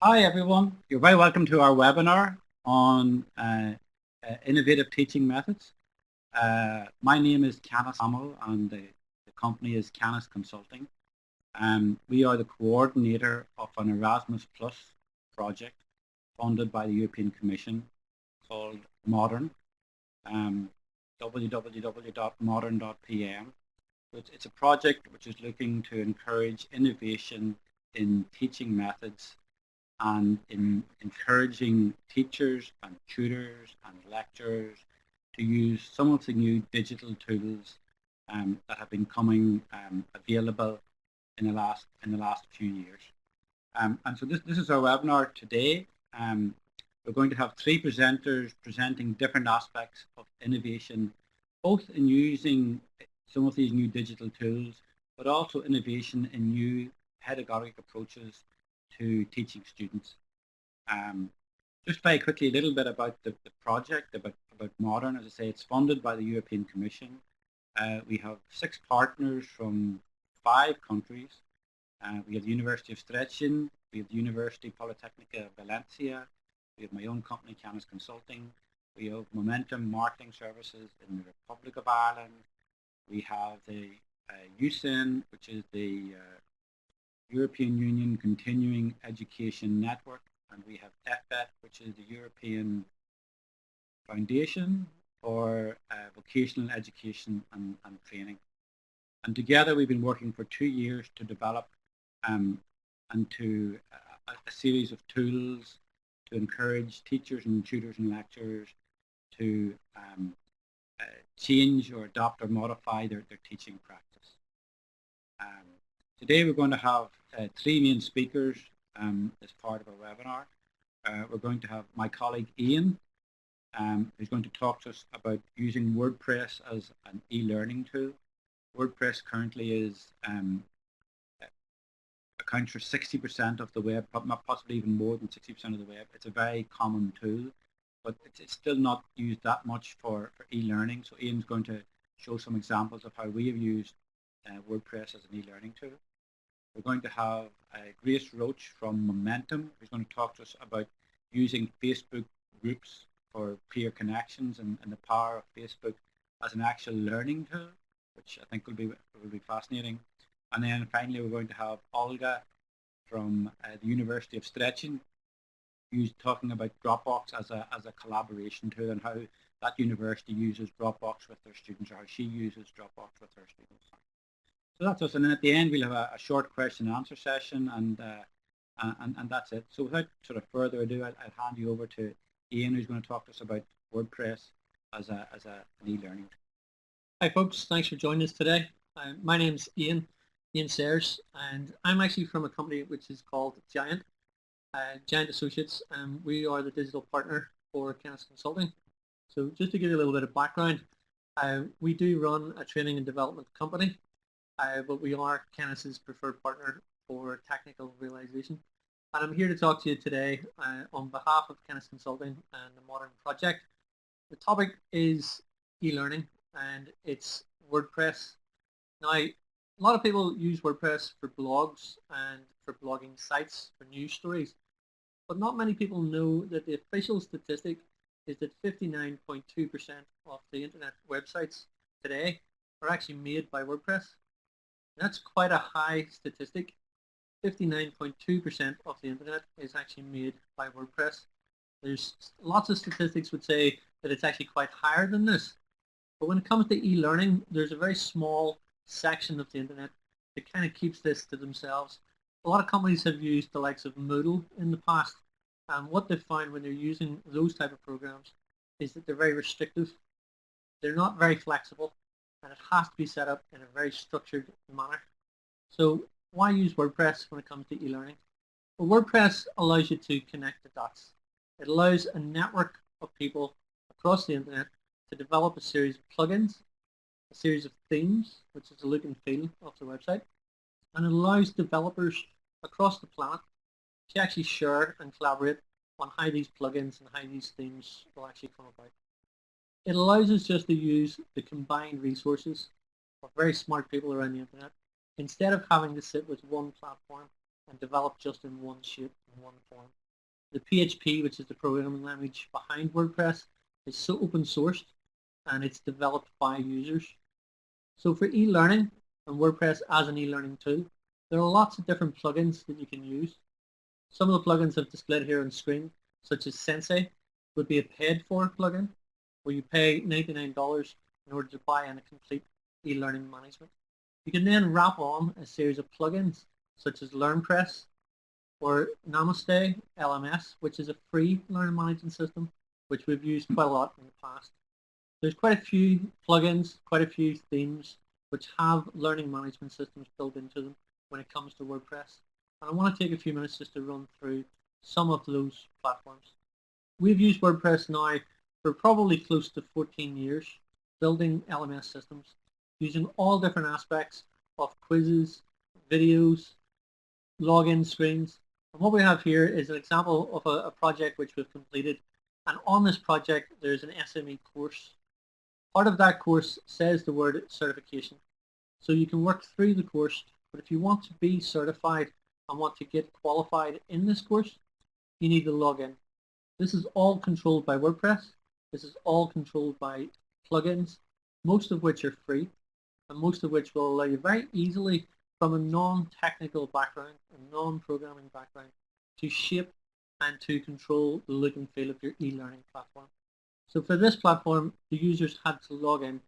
Hi everyone, you're very welcome to our webinar on innovative teaching methods. My name is Canis Hamill and the company is Canis Consulting. We are the coordinator of an Erasmus Plus project funded by the European Commission called Modern, www.modern.pm. It's a project which is looking to encourage innovation in teaching methods and in encouraging teachers and tutors and lecturers to use some of the new digital tools that have been coming available in the last few years. And so this is our webinar today. We're going to have three presenters presenting different aspects of innovation, both in using some of these new digital tools, but also innovation in new pedagogic approaches to teaching students. Just very quickly, a little bit about the project, about Modern. As I say, it's funded by the European Commission. We have 6 partners from 5 countries. We have the University of Szczecin, we have the University Politecnica Valencia, we have my own company, Canis Consulting, we have Momentum Marketing Services in the Republic of Ireland, we have the EUCEN, which is the European Union Continuing Education Network, and we have EFET, which is the European Foundation for Vocational Education and Training. And together we've been working for 2 years to develop and to a series of tools to encourage teachers and tutors and lecturers to change or adopt or modify their teaching practice. Today we're going to have 3 main speakers as part of our webinar. We're going to have my colleague Ian, who's going to talk to us about using WordPress as an e-learning tool. WordPress currently is accounts for 60% of the web, possibly even more than 60% of the web. It's a very common tool, but it's still not used that much for e-learning. So Ian's going to show some examples of how we have used WordPress as an e-learning tool. We're going to have Grace Roach from Momentum, who's going to talk to us about using Facebook groups for peer connections and the power of Facebook as an actual learning tool, which I think will be fascinating. And then finally, we're going to have Olga from the University of Szczecin, who's talking about Dropbox as a collaboration tool and how that university uses Dropbox with their students, or how she uses Dropbox with her students. So that's us, and then at the end we'll have a short question and answer session, and that's it. So without sort of further ado, I'll hand you over to Ian, who's going to talk to us about WordPress as an e-learning. Hi folks, thanks for joining us today. My name's Ian Sayers, and I'm actually from a company which is called Giant Associates, and we are the digital partner for Canis Consulting. So just to give you a little bit of background, we do run a training and development company, but we are Canis's preferred partner for technical realization. And I'm here to talk to you today on behalf of Canis Consulting and the Modern Project. The topic is e-learning, and it's WordPress. Now, a lot of people use WordPress for blogs and for blogging sites for news stories, but not many people know that the official statistic is that 59.2% of the internet websites today are actually made by WordPress. That's quite a high statistic. 59.2% of the internet is actually made by WordPress. There's lots of statistics would say that it's actually quite higher than this. But when it comes to e-learning, there's a very small section of the internet that kind of keeps this to themselves. A lot of companies have used the likes of Moodle in the past, and what they've found when they're using those type of programs is that they're very restrictive. They're not very flexible, and it has to be set up in a very structured manner. So why use WordPress when it comes to e-learning? Well, WordPress allows you to connect the dots. It allows a network of people across the internet to develop a series of plugins, a series of themes, which is the look and feel of the website, and it allows developers across the planet to actually share and collaborate on how these plugins and how these themes will actually come about. It allows us just to use the combined resources of very smart people around the internet instead of having to sit with one platform and developed just in one shape and one form. The PHP, which is the programming language behind WordPress, is so open sourced and it's developed by users. So for e-learning and WordPress as an e-learning tool, there are lots of different plugins that you can use. Some of the plugins I've displayed here on screen, such as Sensei, would be a paid-for plugin where you pay $99 in order to buy in a complete e-learning management. You can then wrap on a series of plugins such as LearnPress or Namaste LMS, which is a free learning management system which we've used quite a lot in the past. There's quite a few plugins, quite a few themes which have learning management systems built into them when it comes to WordPress. And I want to take a few minutes just to run through some of those platforms. We've used WordPress now for probably close to 14 years, building LMS systems, using all different aspects of quizzes, videos, login screens. And what we have here is an example of a project which we've completed. And on this project, there's an SME course. Part of that course says the word certification. So you can work through the course, but if you want to be certified and want to get qualified in this course, you need to log in. This is all controlled by WordPress. This is all controlled by plugins, most of which are free, and most of which will allow you very easily from a non-technical background, a non-programming background, to shape and to control the look and feel of your e-learning platform. So for this platform, the users had to log in.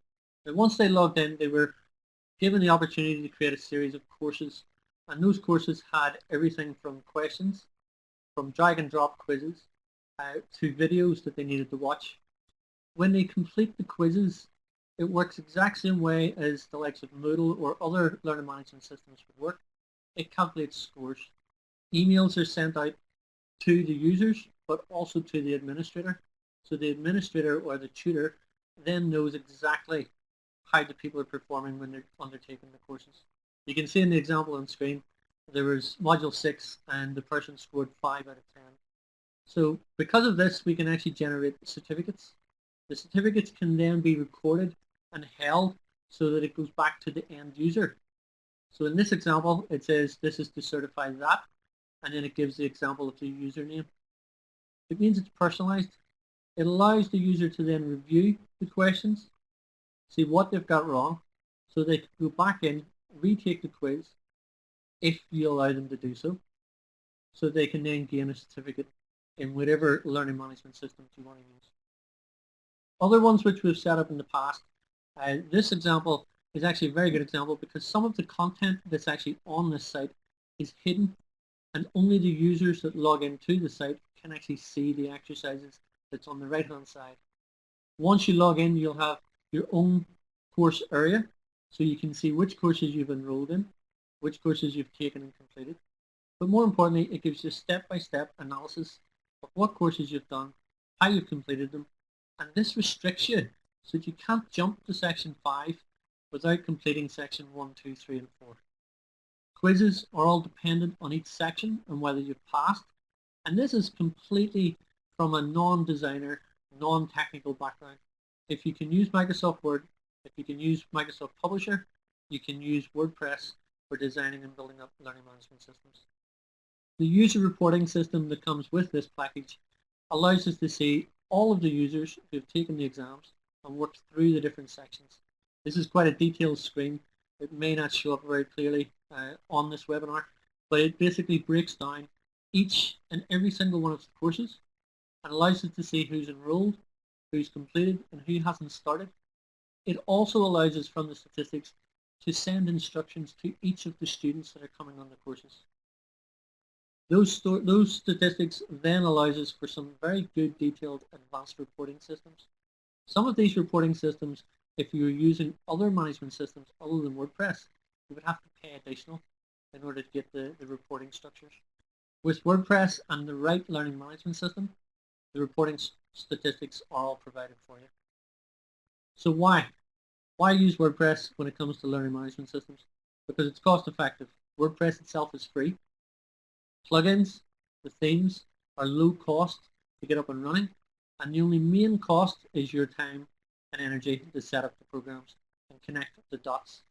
And once they logged in, they were given the opportunity to create a series of courses. And those courses had everything from questions, from drag and drop quizzes, to videos that they needed to watch. When they complete the quizzes, it works exact same way as the likes of Moodle or other learning management systems would work. It calculates scores. Emails are sent out to the users, but also to the administrator. So the administrator or the tutor then knows exactly how the people are performing when they're undertaking the courses. You can see in the example on screen, there was module 6 and the person scored 5 out of 10. So because of this, we can actually generate certificates. The certificates can then be recorded and held so that it goes back to the end user. So in this example, it says this is to certify that, and then it gives the example of the username. It means it's personalized. It allows the user to then review the questions, see what they've got wrong, so they can go back in, retake the quiz, if you allow them to do so, so they can then gain a certificate in whatever learning management systems you want to use. Other ones which we've set up in the past, this example is actually a very good example because some of the content that's actually on this site is hidden and only the users that log into the site can actually see the exercises that's on the right hand side. Once you log in, you'll have your own course area, so you can see which courses you've enrolled in, which courses you've taken and completed. But more importantly, it gives you step-by-step analysis of what courses you've done, how you've completed them, and this restricts you so that you can't jump to section 5 without completing section 1, 2, 3, and 4. Quizzes are all dependent on each section and whether you've passed, and this is completely from a non-designer, non-technical background. If you can use Microsoft Word, if you can use Microsoft Publisher, you can use WordPress for designing and building up learning management systems. The user reporting system that comes with this package allows us to see all of the users who have taken the exams and worked through the different sections. This is quite a detailed screen. It may not show up very clearly on this webinar, but it basically breaks down each and every single one of the courses and allows us to see who's enrolled, who's completed, and who hasn't started. It also allows us from the statistics to send instructions to each of the students that are coming on the courses. Those statistics then allows us for some very good detailed advanced reporting systems. Some of these reporting systems, if you're using other management systems other than WordPress, you would have to pay additional in order to get the reporting structures. With WordPress and the right learning management system, the reporting statistics are all provided for you. So why? Why use WordPress when it comes to learning management systems? Because it's cost effective. WordPress itself is free. Plugins, the themes, are low cost to get up and running, and the only main cost is your time and energy to set up the programs and connect the dots.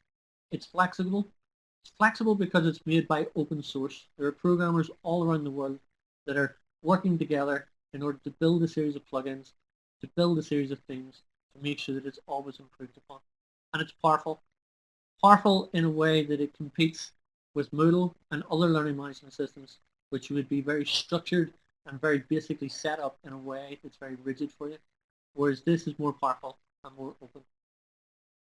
It's flexible, It's flexible because it's made by open source. There are programmers all around the world that are working together in order to build a series of plugins, to build a series of themes, to make sure that it's always improved upon. And it's powerful. Powerful in a way that it competes with Moodle and other learning management systems, which would be very structured and very basically set up in a way that's very rigid for you, whereas this is more powerful and more open.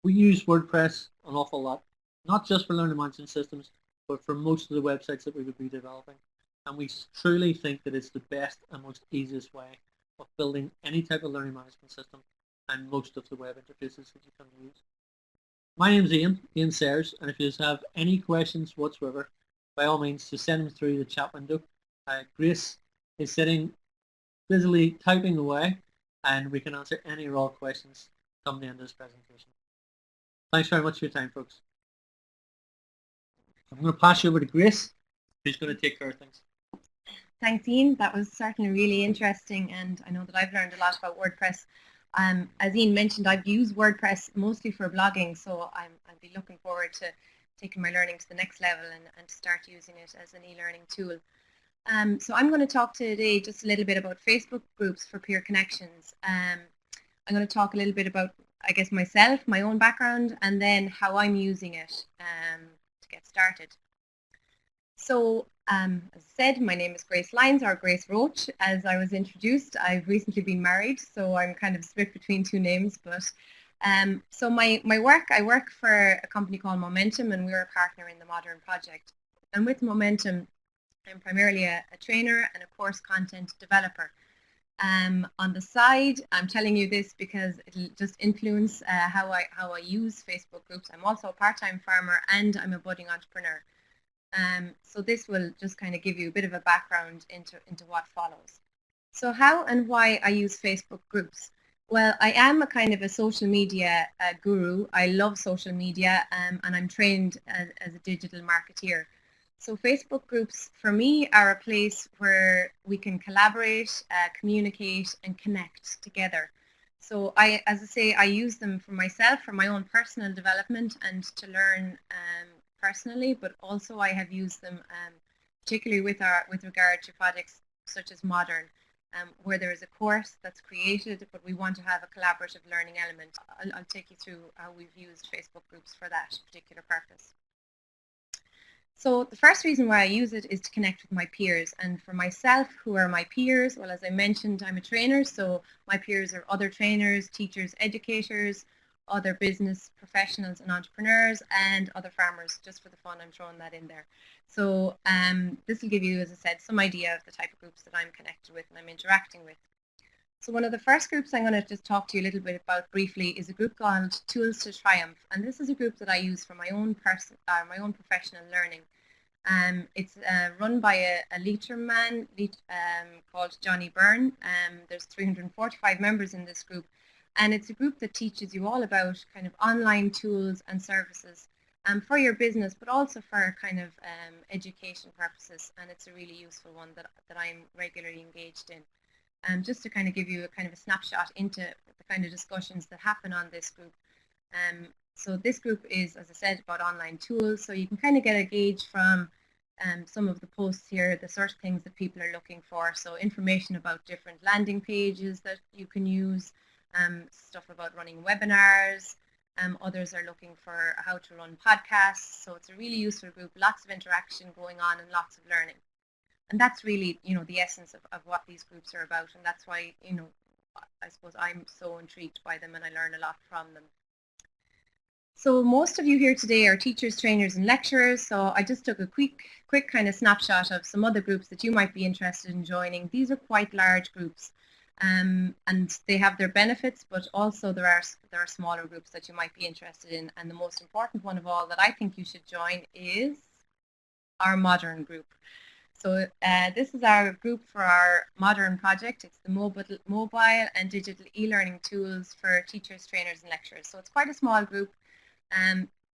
We use WordPress an awful lot, not just for learning management systems, but for most of the websites that we would be developing. And we truly think that it's the best and most easiest way of building any type of learning management system and most of the web interfaces that you can use. My name's Ian Sayers, and if you have any questions whatsoever, by all means, just send them through the chat window. Grace is sitting busily typing away, and we can answer any or all questions come the end of this presentation. Thanks very much for your time, folks. I'm going to pass you over to Grace, who's going to take care of things. Thanks, Ian. That was certainly really interesting, and I know that I've learned a lot about WordPress. As Ian mentioned, I've used WordPress mostly for blogging, so I'll be looking forward to taking my learning to the next level and start using it as an e-learning tool. So I'm going to talk today just a little bit about Facebook groups for peer connections. I'm going to talk a little bit about, I guess, myself, my own background, and then how I'm using it to get started. So, as I said, my name is Grace Lyons, or Grace Roach. As I was introduced, I've recently been married, so I'm kind of split between two names. But so my work, I work for a company called Momentum, and we're a partner in the Modern Project. And with Momentum, I'm primarily a trainer and a course content developer. On the side, I'm telling you this because it'll just influence how I use Facebook groups. I'm also a part-time farmer and I'm a budding entrepreneur. So this will just kind of give you a bit of a background into what follows. So how and why I use Facebook groups? Well, I am a kind of a social media guru. I love social media and I'm trained as a digital marketeer. So Facebook groups for me are a place where we can collaborate, communicate and connect together. So as I say, I use them for myself, for my own personal development and to learn personally, but also I have used them particularly with regard to projects such as Modern, where there is a course that's created, but we want to have a collaborative learning element. I'll take you through how we've used Facebook groups for that particular purpose. So the first reason why I use it is to connect with my peers, and for myself, who are my peers? Well, as I mentioned, I'm a trainer, so my peers are other trainers, teachers, educators, other business professionals and entrepreneurs, and other farmers. Just for the fun, I'm throwing that in there. So this will give you, as I said, some idea of the type of groups that I'm connected with and I'm interacting with. So one of the first groups I'm going to just talk to you a little bit about briefly is a group called Tools to Triumph, and this is a group that I use for my own professional learning. It's run by a Leitrim man called Johnny Byrne. There's 345 members in this group, and it's a group that teaches you all about kind of online tools and services for your business, but also for kind of education purposes, and it's a really useful one that I'm regularly engaged in. Just to kind of give you a kind of a snapshot into the kind of discussions that happen on this group. So this group is, as I said, about online tools, so you can kind of get a gauge from some of the posts here, the sort of things that people are looking for. So information about different landing pages that you can use, stuff about running webinars, others are looking for how to run podcasts. So it's a really useful group, lots of interaction going on and lots of learning. And that's really, the essence of what these groups are about. And that's why, I suppose I'm so intrigued by them and I learn a lot from them. So most of you here today are teachers, trainers and lecturers. So I just took a quick kind of snapshot of some other groups that you might be interested in joining. These are quite large groups and they have their benefits, but also there are smaller groups that you might be interested in. And the most important one of all that I think you should join is our Modern group. So this is our group for our Modern project. It's the mobile and digital e-learning tools for teachers, trainers and lecturers. So it's quite a small group,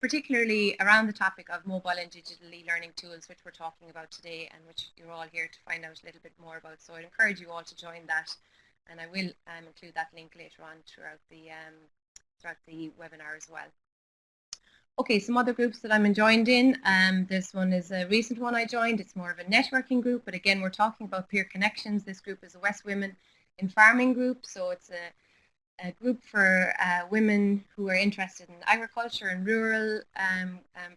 particularly around the topic of mobile and digital e-learning tools, which we're talking about today and which you're all here to find out a little bit more about. So I'd encourage you all to join that, and I will include that link later on throughout the webinar as well. Okay, some other groups that I'm joined in. This one is a recent one I joined. It's more of a networking group, but again, we're talking about peer connections. This group is a West Women in Farming group, so it's a group for women who are interested in agriculture and rural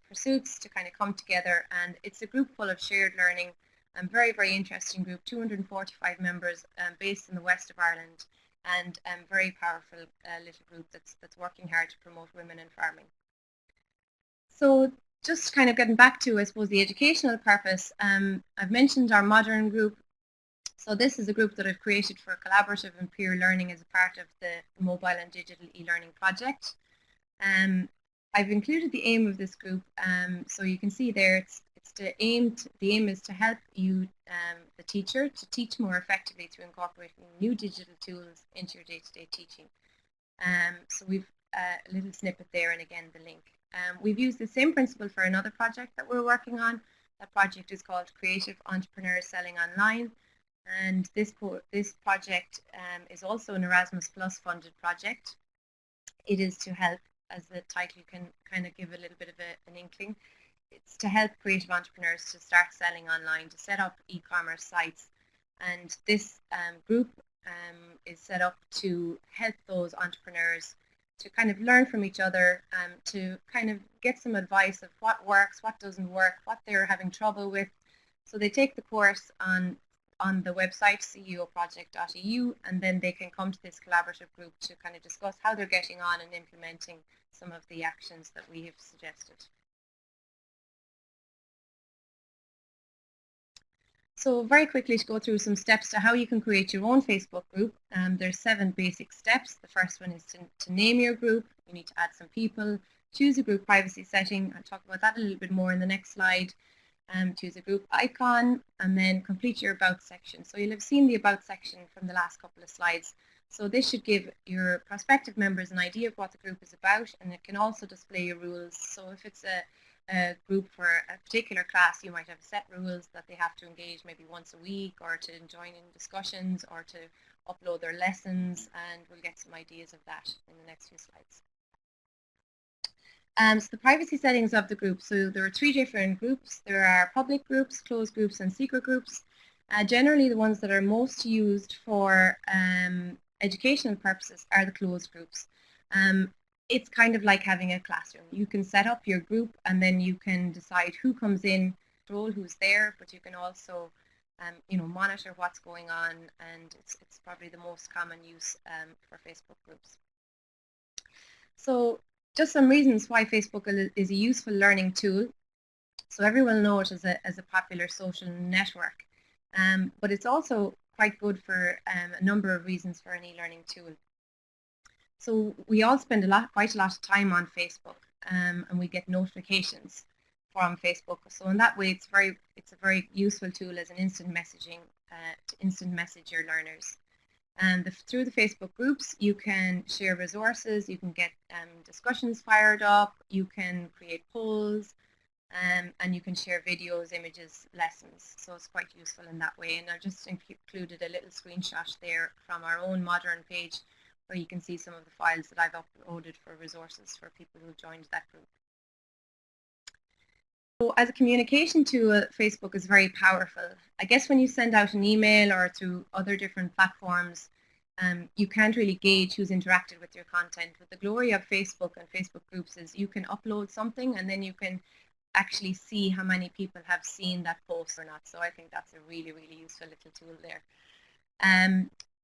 pursuits to kind of come together, and it's a group full of shared learning. Very, very interesting group, 245 members based in the west of Ireland, and very powerful little group that's working hard to promote women in farming. So just kind of getting back to, I suppose, the educational purpose, I've mentioned our modern group. So this is a group that I've created for collaborative and peer learning as a part of the mobile and digital e-learning project. I've included the aim of this group, so you can see there the aim is to help you, the teacher, to teach more effectively through incorporating new digital tools into your day-to-day teaching. So we've a little snippet there, and again the link. We've used the same principle for another project that we're working on. That project is called Creative Entrepreneurs Selling Online, and this project is also an Erasmus Plus funded project. It is to help, as the title can kind of give a little bit of an inkling, it's to help creative entrepreneurs to start selling online, to set up e-commerce sites, and this group is set up to help those entrepreneurs to kind of learn from each other, to kind of get some advice of what works, what doesn't work, what they're having trouble with. So they take the course on the website ceoproject.eu, and then they can come to this collaborative group to kind of discuss how they're getting on and implementing some of the actions that we have suggested. So very quickly to go through some steps to how you can create your own Facebook group. There's 7 basic steps. The first one is to name your group. You need to add some people, choose a group privacy setting. I'll talk about that a little bit more in the next slide. Choose a group icon, and then complete your about section. So you'll have seen the about section from the last couple of slides. So this should give your prospective members an idea of what the group is about, and it can also display your rules. So if it's a group for a particular class, you might have set rules that they have to engage maybe once a week, or to join in discussions, or to upload their lessons, and we'll get some ideas of that in the next few slides. So the privacy settings of the group. So there are 3 different groups. There are public groups, closed groups, and secret groups. Generally, the ones that are most used for educational purposes are the closed groups. It's kind of like having a classroom. You can set up your group, and then you can decide who comes in, control who's there, but you can also monitor what's going on, and it's probably the most common use for Facebook groups. So just some reasons why Facebook is a useful learning tool. So everyone knows it as a popular social network, but it's also quite good for a number of reasons for an e-learning tool. So we all spend quite a lot of time on Facebook, and we get notifications from Facebook. So in that way, it's a very useful tool as an instant messaging to instant message your learners. And through the Facebook groups, you can share resources, you can get discussions fired up, you can create polls, and you can share videos, images, lessons. So it's quite useful in that way. And I've just included a little screenshot there from our own modern page, where you can see some of the files that I've uploaded for resources for people who joined that group. So as a communication tool, Facebook is very powerful. I guess when you send out an email or through other different platforms, you can't really gauge who's interacted with your content. But the glory of Facebook and Facebook groups is you can upload something, and then you can actually see how many people have seen that post or not. So I think that's a really, really useful little tool there.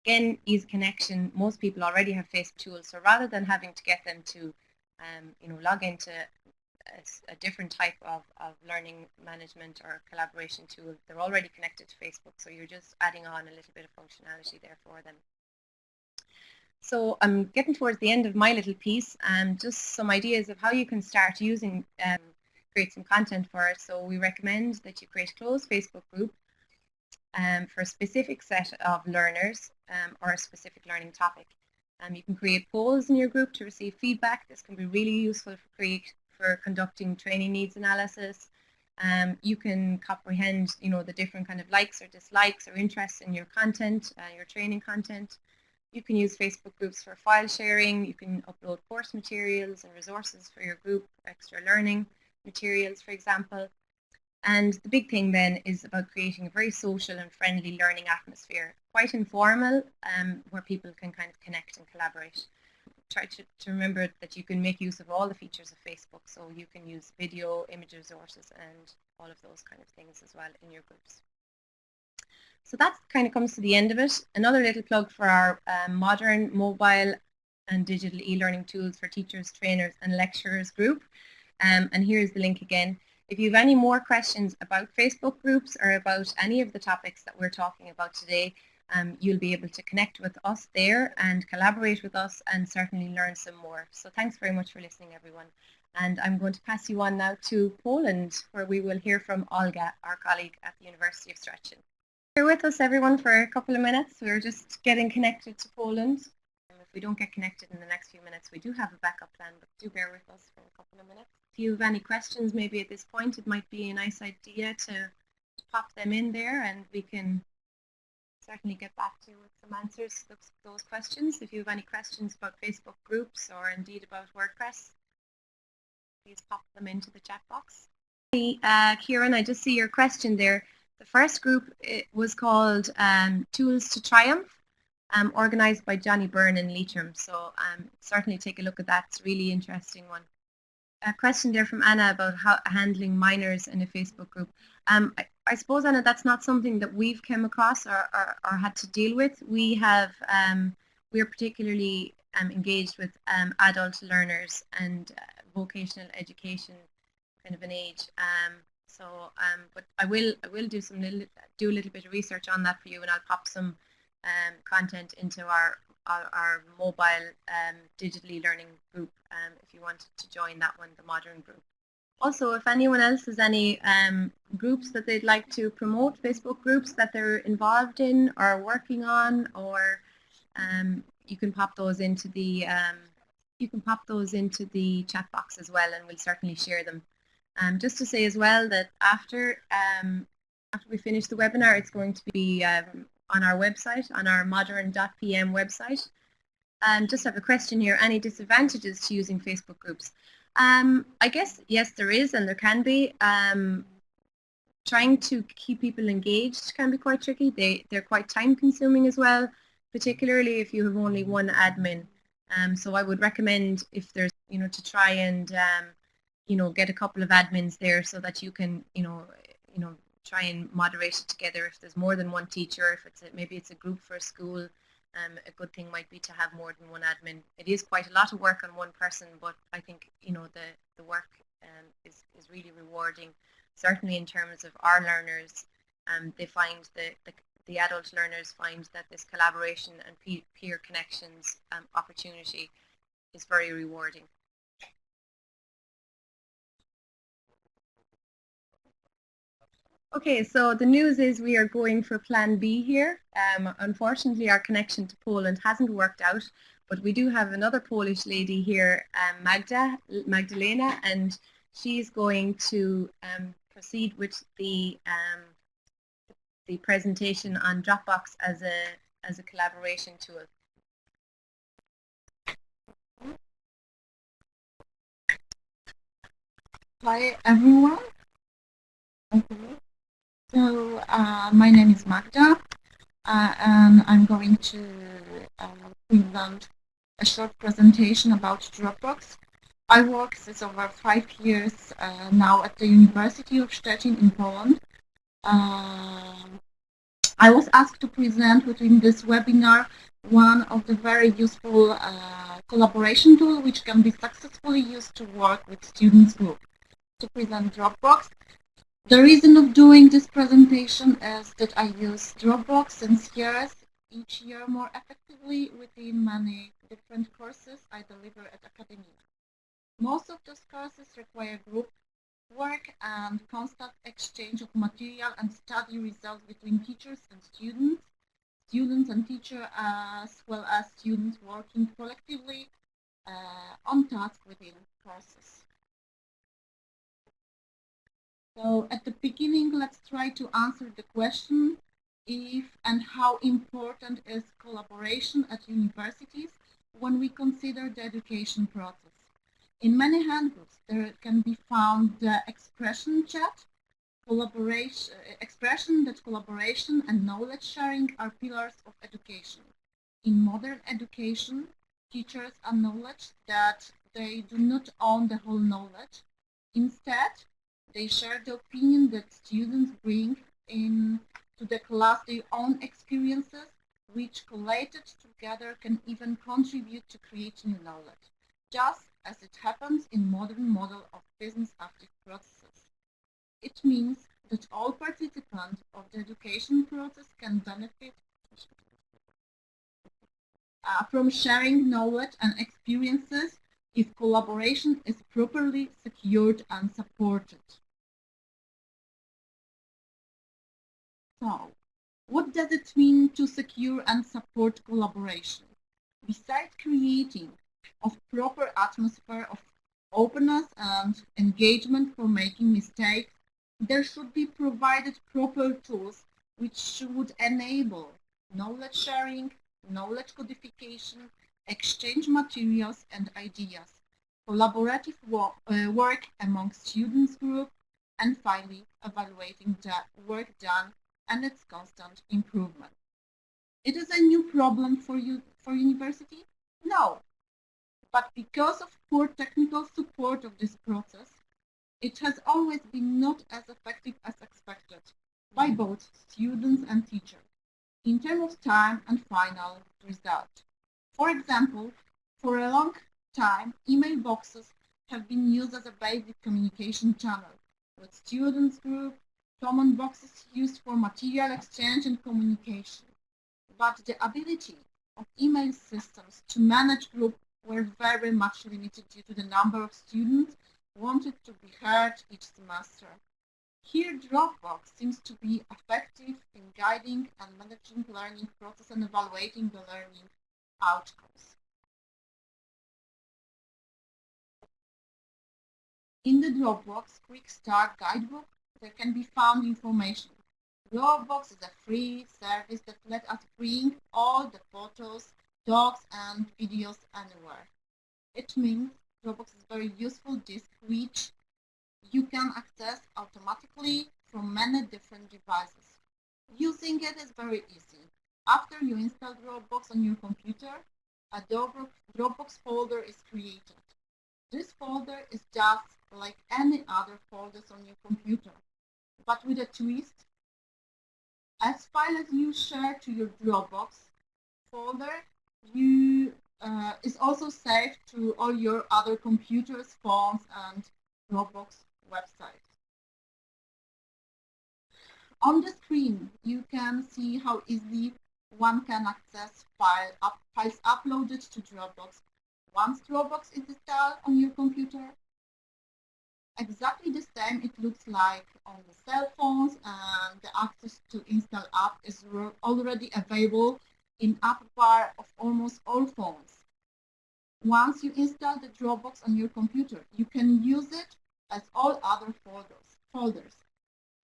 Again, easy connection. Most people already have Facebook tools, so rather than having to get them to log into a different type of learning management or collaboration tool, they're already connected to Facebook, so you're just adding on a little bit of functionality there for them. So I'm getting towards the end of my little piece, and just some ideas of how you can start using, create some content for it. So we recommend that you create a closed Facebook group for a specific set of learners or a specific learning topic. You can create polls in your group to receive feedback. This can be really useful for conducting training needs analysis. You can comprehend, the different kind of likes or dislikes or interests in your content, your training content. You can use Facebook groups for file sharing. You can upload course materials and resources for your group, extra learning materials, for example. And the big thing then is about creating a very social and friendly learning atmosphere, quite informal, where people can kind of connect and collaborate. Try to remember that you can make use of all the features of Facebook, so you can use video, image resources, and all of those kind of things as well in your groups. So that kind of comes to the end of it. Another little plug for our modern mobile and digital e-learning tools for teachers, trainers, and lecturers group. And here's the link again. If you have any more questions about Facebook groups or about any of the topics that we're talking about today, you'll be able to connect with us there and collaborate with us and certainly learn some more. So thanks very much for listening, everyone. And I'm going to pass you on now to Poland, where we will hear from Olga, our colleague at the University of Szczecin. Bear with us, everyone, for a couple of minutes. We're just getting connected to Poland. If we don't get connected in the next few minutes, we do have a backup plan, but do bear with us for a couple of minutes. If you have any questions, maybe at this point, it might be a nice idea to pop them in there, and we can certainly get back to you with some answers to those questions. If you have any questions about Facebook groups or indeed about WordPress, please pop them into the chat box. Kieran, I just see your question there. The first group was called Tools to Triumph, organised by Johnny Byrne in Leitrim. So certainly take a look at that. It's a really interesting one. A question there from Anna about how handling minors in a Facebook group. I suppose, Anna, that's not something that we've come across or had to deal with. We have, we're particularly engaged with adult learners and vocational education kind of an age. But I will do a little bit of research on that for you, and I'll pop some content into our mobile digital learning group if you wanted to join that one, the modern group. Also, if anyone else has any groups that they'd like to promote, Facebook groups that they're involved in or working on, or you can pop those into the chat box as well, and we'll certainly share them. Just to say as well that after we finish the webinar, it's going to be on our website, on our modern.pm website. And just have a question here, any disadvantages to using Facebook groups? I guess, yes, there is, and there can be. Trying to keep people engaged can be quite tricky. They're quite time consuming as well, particularly if you have only one admin. So I would recommend, if there's, to try and get a couple of admins there so that you can, try and moderate it together. If there's more than one teacher, if maybe it's a group for a school, a good thing might be to have more than one admin. It is quite a lot of work on one person, but I think, the work is really rewarding. Certainly in terms of our learners, they find the adult learners find that this collaboration and peer connections opportunity is very rewarding. Okay, so the news is we are going for Plan B here. Unfortunately, our connection to Poland hasn't worked out, but we do have another Polish lady here, Magdalena, and she's going to proceed with the presentation on Dropbox as a collaboration tool. Hi everyone. Okay. So my name is Magda, and I'm going to present a short presentation about Dropbox. I work since over 5 years now at the University of Szczecin in Poland. I was asked to present within this webinar one of the very useful collaboration tools which can be successfully used to work with students group. To present Dropbox. The reason of doing this presentation is that I use Dropbox since years, each year more effectively within many different courses I deliver at academia. Most of those courses require group work and constant exchange of material and study results between teachers and students and teachers, as well as students working collectively on tasks within courses. So at the beginning, let's try to answer the question, if and how important is collaboration at universities when we consider the education process. In many handbooks, there can be found the expression chat, expression that collaboration and knowledge sharing are pillars of education. In modern education, teachers acknowledge that they do not own the whole knowledge. Instead, they share the opinion that students bring in to the class their own experiences, which collated together can even contribute to creating knowledge, just as it happens in modern model of business active processes. It means that all participants of the education process can benefit from sharing knowledge and experiences if collaboration is properly secured and supported. So, what does it mean to secure and support collaboration? Besides creating a proper atmosphere of openness and engagement for making mistakes, there should be provided proper tools which should enable knowledge sharing, knowledge codification, exchange materials and ideas, collaborative work among students groups, and finally evaluating the work done and its constant improvement. It is a new problem for university? No, but because of poor technical support of this process, it has always been not as effective as expected by both students and teachers in terms of time and final result. For example, for a long time, email boxes have been used as a basic communication channel, with students group, common boxes used for material exchange and communication. But the ability of email systems to manage groups were very much limited due to the number of students wanted to be heard each semester. Here, Dropbox seems to be effective in guiding and managing learning process and evaluating the learning outcomes. In the Dropbox Quick Start Guidebook, there can be found information. Dropbox is a free service that lets us bring all the photos, docs, and videos anywhere. It means Dropbox is a very useful disk which you can access automatically from many different devices. Using it is very easy. After you install Dropbox on your computer, a Dropbox folder is created. This folder is just like any other folders on your computer, but with a twist. As file as you share to your Dropbox folder, is also saved to all your other computers, phones, and Dropbox websites. On the screen, you can see how easily one can access files uploaded to Dropbox. Once Dropbox is installed on your computer, exactly the same it looks like on the cell phones, and the access to install app is already available in app bar of almost all phones. Once you install the Dropbox on your computer, you can use it as all other folders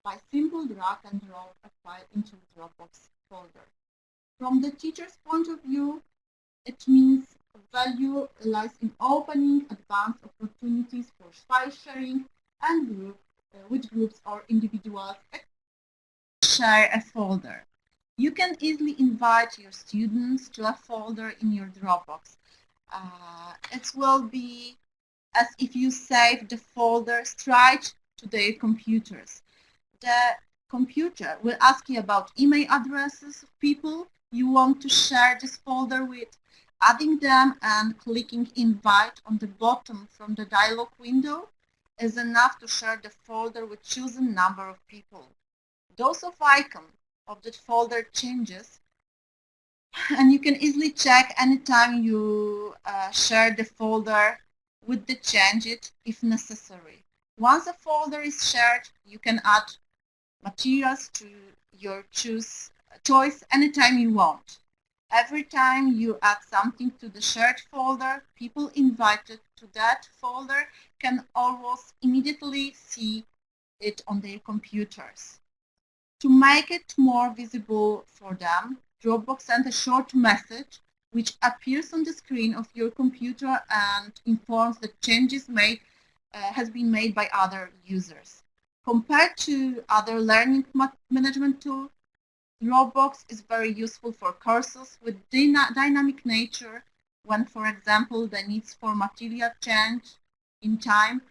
by simple drag and drop a file into Dropbox folder. From the teacher's point of view, it means value lies in opening advanced opportunities for file sharing and with groups or individuals share a folder. You can easily invite your students to a folder in your Dropbox. It will be as if you save the folder straight to their computers. The computer will ask you about email addresses of people you want to share this folder with. Adding them and clicking invite on the bottom from the dialog window is enough to share the folder with chosen number of people. Those of icon of that folder changes, and you can easily check anytime you share the folder with the change it if necessary. Once a folder is shared, you can add materials to your choice anytime you want. Every time you add something to the shared folder, people invited to that folder can almost immediately see it on their computers. To make it more visible for them, Dropbox sent a short message which appears on the screen of your computer and informs that changes has been made by other users. Compared to other learning management tools, Dropbox is very useful for courses with dynamic nature when, for example, the needs for material change in time,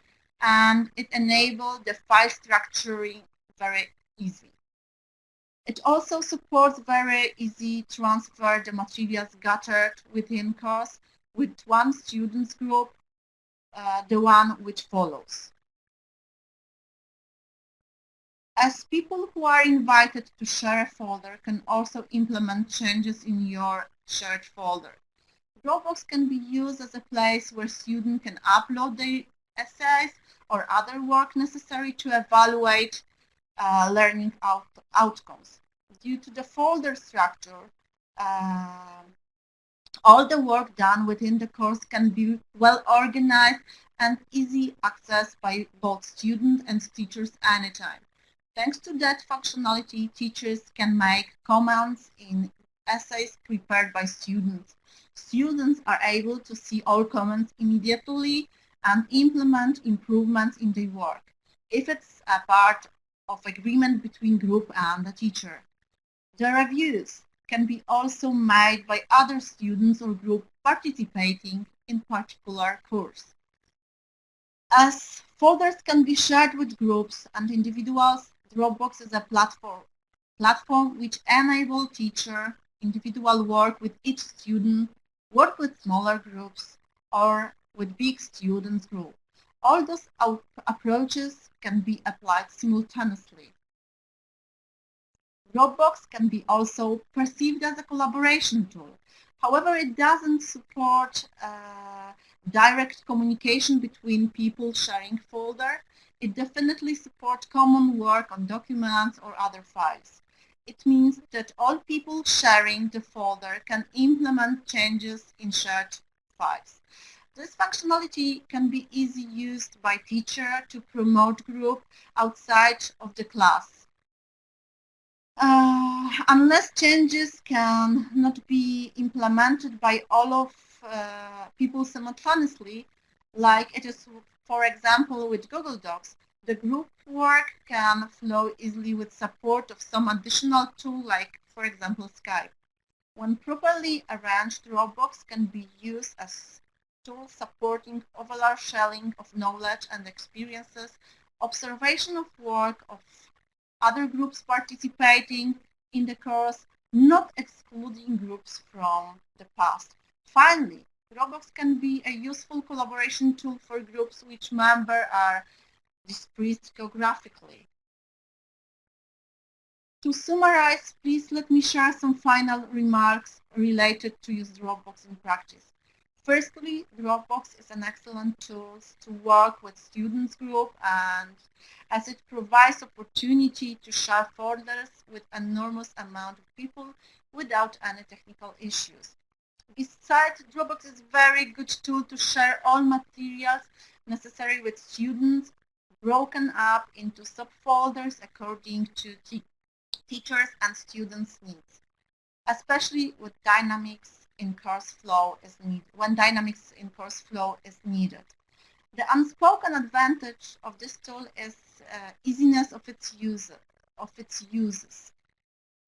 and it enables the file structuring very easy. It also supports very easy transfer the materials gathered within course with one student's group, the one which follows. As people who are invited to share a folder can also implement changes in your shared folder. Dropbox can be used as a place where students can upload their essays or other work necessary to evaluate learning outcomes. Due to the folder structure, all the work done within the course can be well organized and easy access by both students and teachers anytime. Thanks to that functionality, teachers can make comments in essays prepared by students. Students are able to see all comments immediately and implement improvements in their work, if it's a part of agreement between group and the teacher. The reviews can be also made by other students or group participating in particular course. As folders can be shared with groups and individuals, Dropbox is a platform which enables teacher individual work with each student, work with smaller groups, or with big students group. All those approaches can be applied simultaneously. Dropbox can be also perceived as a collaboration tool. However, it doesn't support direct communication between people sharing folder. It definitely supports common work on documents or other files. It means that all people sharing the folder can implement changes in shared files. This functionality can be easily used by teacher to promote group outside of the class. Unless changes can not be implemented by all of people simultaneously, like it is, for example, with Google Docs, the group work can flow easily with support of some additional tool, like, for example, Skype. When properly arranged, Dropbox can be used as tool supporting overall sharing of knowledge and experiences, observation of work of other groups participating in the course, not excluding groups from the past. Finally, Dropbox can be a useful collaboration tool for groups which members are dispersed geographically. To summarize, please let me share some final remarks related to use Dropbox in practice. Firstly, Dropbox is an excellent tool to work with students group, and as it provides opportunity to share folders with enormous amount of people without any technical issues. Besides, Dropbox is a very good tool to share all materials necessary with students, broken up into subfolders according to teachers and students' needs, especially with dynamics in course flow is needed, when dynamics in course flow is needed. The unspoken advantage of this tool is easiness of its uses.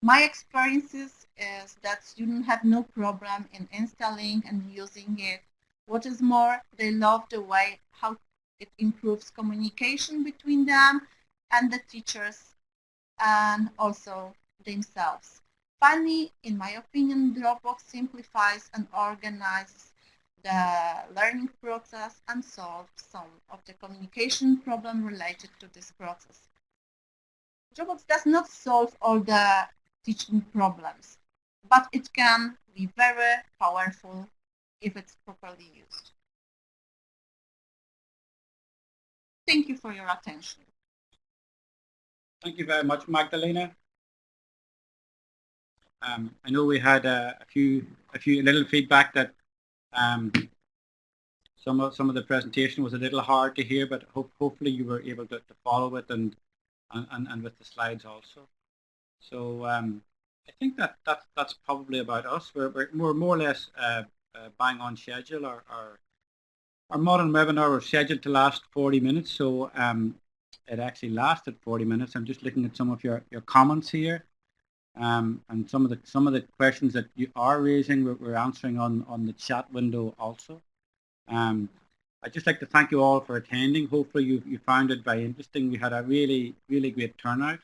My experiences is that students have no problem in installing and using it. What is more, they love the way how it improves communication between them and the teachers and also themselves. Finally, in my opinion, Dropbox simplifies and organizes the learning process and solves some of the communication problems related to this process. Dropbox does not solve all the teaching problems, but it can be very powerful if it's properly used. Thank you for your attention. Thank you very much, Magdalena. I know we had a few little feedback that some of the presentation was a little hard to hear, but hopefully you were able to follow it and with the slides also. So I think that's probably about us. We're more or less bang on schedule. Our modern webinar was scheduled to last 40 minutes, so it actually lasted 40 minutes. I'm just looking at some of your comments here, and some of the questions that you are raising, we're answering on the chat window also. I'd just like to thank you all for attending. Hopefully you found it very interesting. We had a really great turnout.